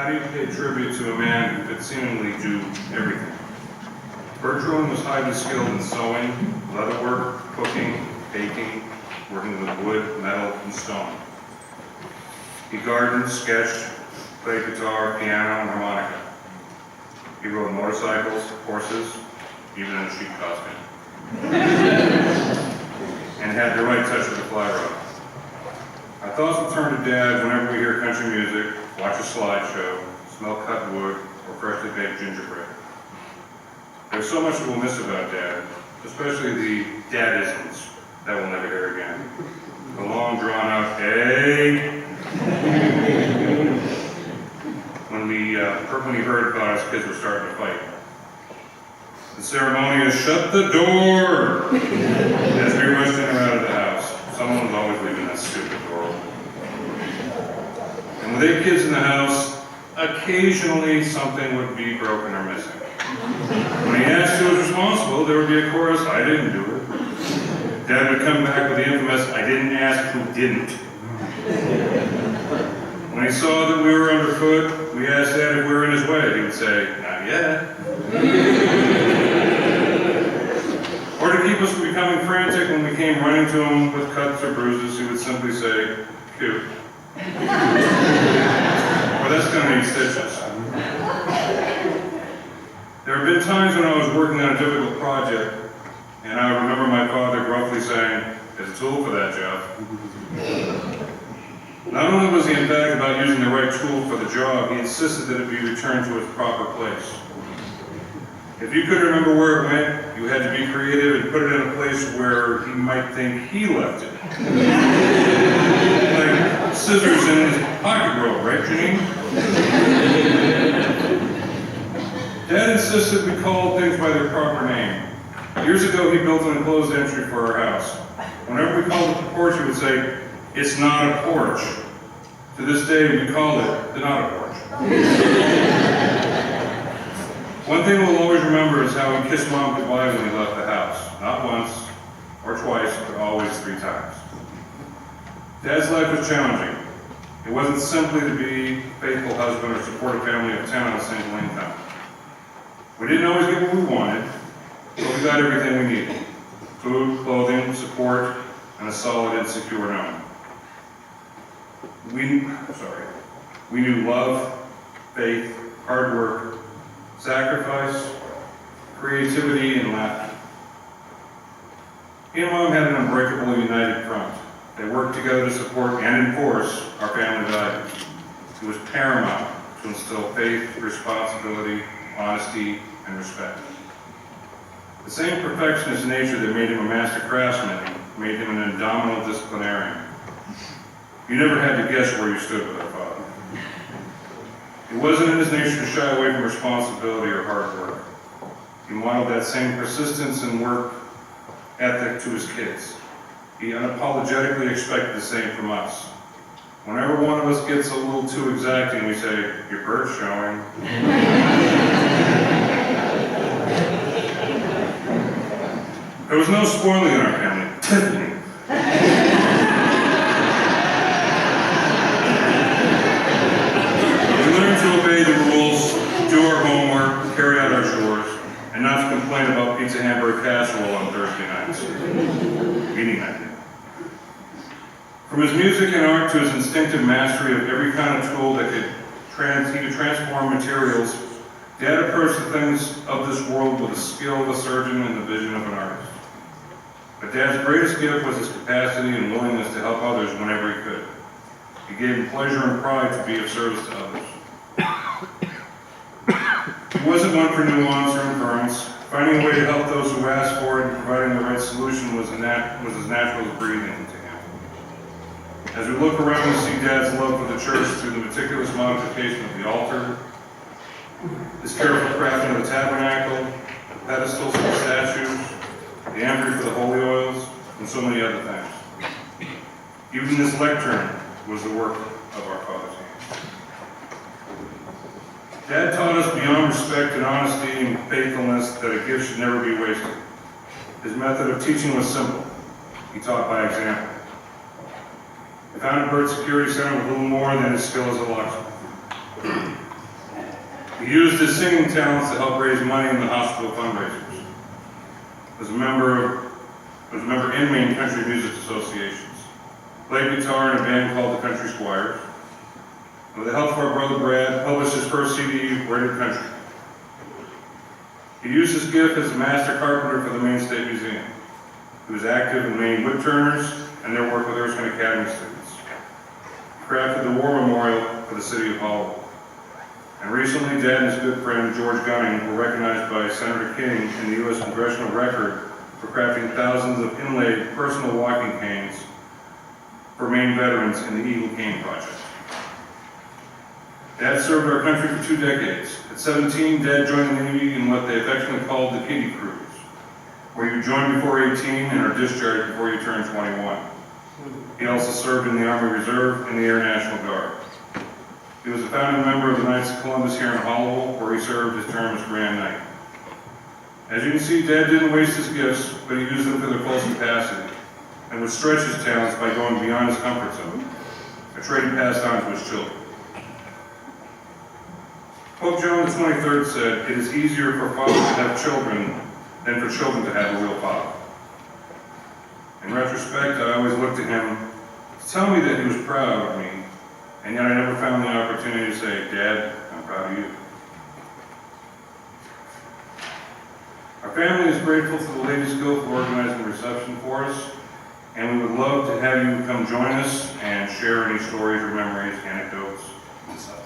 How do you pay tribute to a man who could seemingly do everything? Burt Truman was highly skilled in sewing, leatherwork, cooking, baking, working with wood, metal, and stone. He gardened, sketched, played guitar, piano, and harmonica. He rode motorcycles, horses, even in a sheep costume, and had the right touch with the fly rod. Our thoughts will turn to Dad whenever we hear country music, watch a slideshow, smell cut wood, or freshly baked gingerbread. There's so much we'll miss about Dad, especially the dadisms that we'll never hear again. The long drawn-out, hey! when we heard about his kids were starting to fight. The ceremonious shut the door as we rushed in or out of the house. Someone was always leaving that stupid door open. And with 8 kids in the house, occasionally something would be broken or missing. When he asked who was responsible, there would be a chorus, I didn't do it. Dad would come back with the infamous, I didn't ask who didn't. When he saw that we were underfoot, we asked Dad if we were in his way. He would say, not yet. Or to keep us from becoming frantic when we came running to him with cuts or bruises, he would simply say, cute. Or that's going to need stitches. There have been times when I was working on a difficult project, and I remember my father gruffly saying, there's a tool for that, Jeff. Not only was he emphatic about using the right tool for the job, he insisted that it be returned to its proper place. If you could remember where it went, you had to be creative and put it in a place where he might think he left it. Like scissors in his pocket robe, right, Janine? Dad insisted we called things by their proper name. Years ago, he built an enclosed entry for our house. Whenever we called it the porch, he would say, it's not a porch. To this day, we call it the not a porch. One thing we'll always remember is how he kissed Mom goodbye when he left the house. Not once or twice, but always 3 times. Dad's life was challenging. It wasn't simply to be a faithful husband or support a family of 10 on a single income. We didn't always get what we wanted, but we got everything we needed. Food, clothing, support, and a solid and secure home. We knew love, faith, hard work, sacrifice, creativity, and laughter. He and Mom had an unbreakable, united front. They worked together to support and enforce our family values. It was paramount to instill faith, responsibility, honesty, and respect. The same perfectionist nature that made him a master craftsman made him an indomitable disciplinarian. You never had to guess where you stood with our father. It wasn't in his nature to shy away from responsibility or hard work. He modeled that same persistence and work ethic to his kids. He unapologetically expected the same from us. Whenever one of us gets a little too exacting, we say, your bird's showing. There was no spoiling in our family. Tiffany. We learned to obey the rules, do our homework, carry out our chores, and not to complain about pizza hamburger casserole on Thursday nights. Meeting that day. From his music and art to his instinctive mastery of every kind of tool that he could transform materials, Dad approached the things of this world with the skill of a surgeon and the vision of an artist. But Dad's greatest gift was his capacity and willingness to help others whenever he could. He gave him pleasure and pride to be of service to others. He wasn't one for nuance or inference. Finding a way to help those who asked for it and providing the right solution was as natural as breathing to him. As we look around, we see Dad's love for the church through the meticulous modification of the altar, his careful crafting of the tabernacle, the pedestals for the statues, the ambery for the holy oils, and so many other things. Even this lectern was the work of our Father's hands. Dad taught us beyond respect and honesty and faithfulness that a gift should never be wasted. His method of teaching was simple. He taught by example. He founded Burt Security Center with little more than his skill as a locksmith. He used his singing talents to help raise money in the hospital fundraisers. Was a member in Maine Country Music Associations. Played guitar in a band called the Country Squires. With the help of our brother Brad, published his first CD, Rated Country. He used his gift as a master carpenter for the Maine State Museum. He was active in Maine woodturners and their work with Erskine Academy students. He crafted the War Memorial for the city of Hollywood. And recently, Dad and his good friend George Gunning were recognized by Senator King in the U.S. Congressional Record for crafting thousands of inlaid personal walking canes for Maine veterans in the Eagle Cane Project. Dad served our country for 2 decades. At 17, Dad joined the Navy in what they affectionately called the kiddie cruise, where you join before 18 and are discharged before you turn 21. He also served in the Army Reserve and the Air National Guard. He was a founding member of the Knights of Columbus here in Hollowell, where he served his term as Grand Knight. As you can see, Dad didn't waste his gifts, but he used them to their fullest capacity, and would stretch his talents by going beyond his comfort zone, a trait he passed on to his children. Pope John XXIII said, "It is easier for fathers to have children than for children to have a real father." In retrospect, I always looked to him to tell me that he was proud of me, and yet I never found the opportunity to say, "Dad, I'm proud of you." Our family is grateful to the Ladies Guild for organizing the reception for us, and we would love to have you come join us and share any stories or memories, anecdotes, and stuff.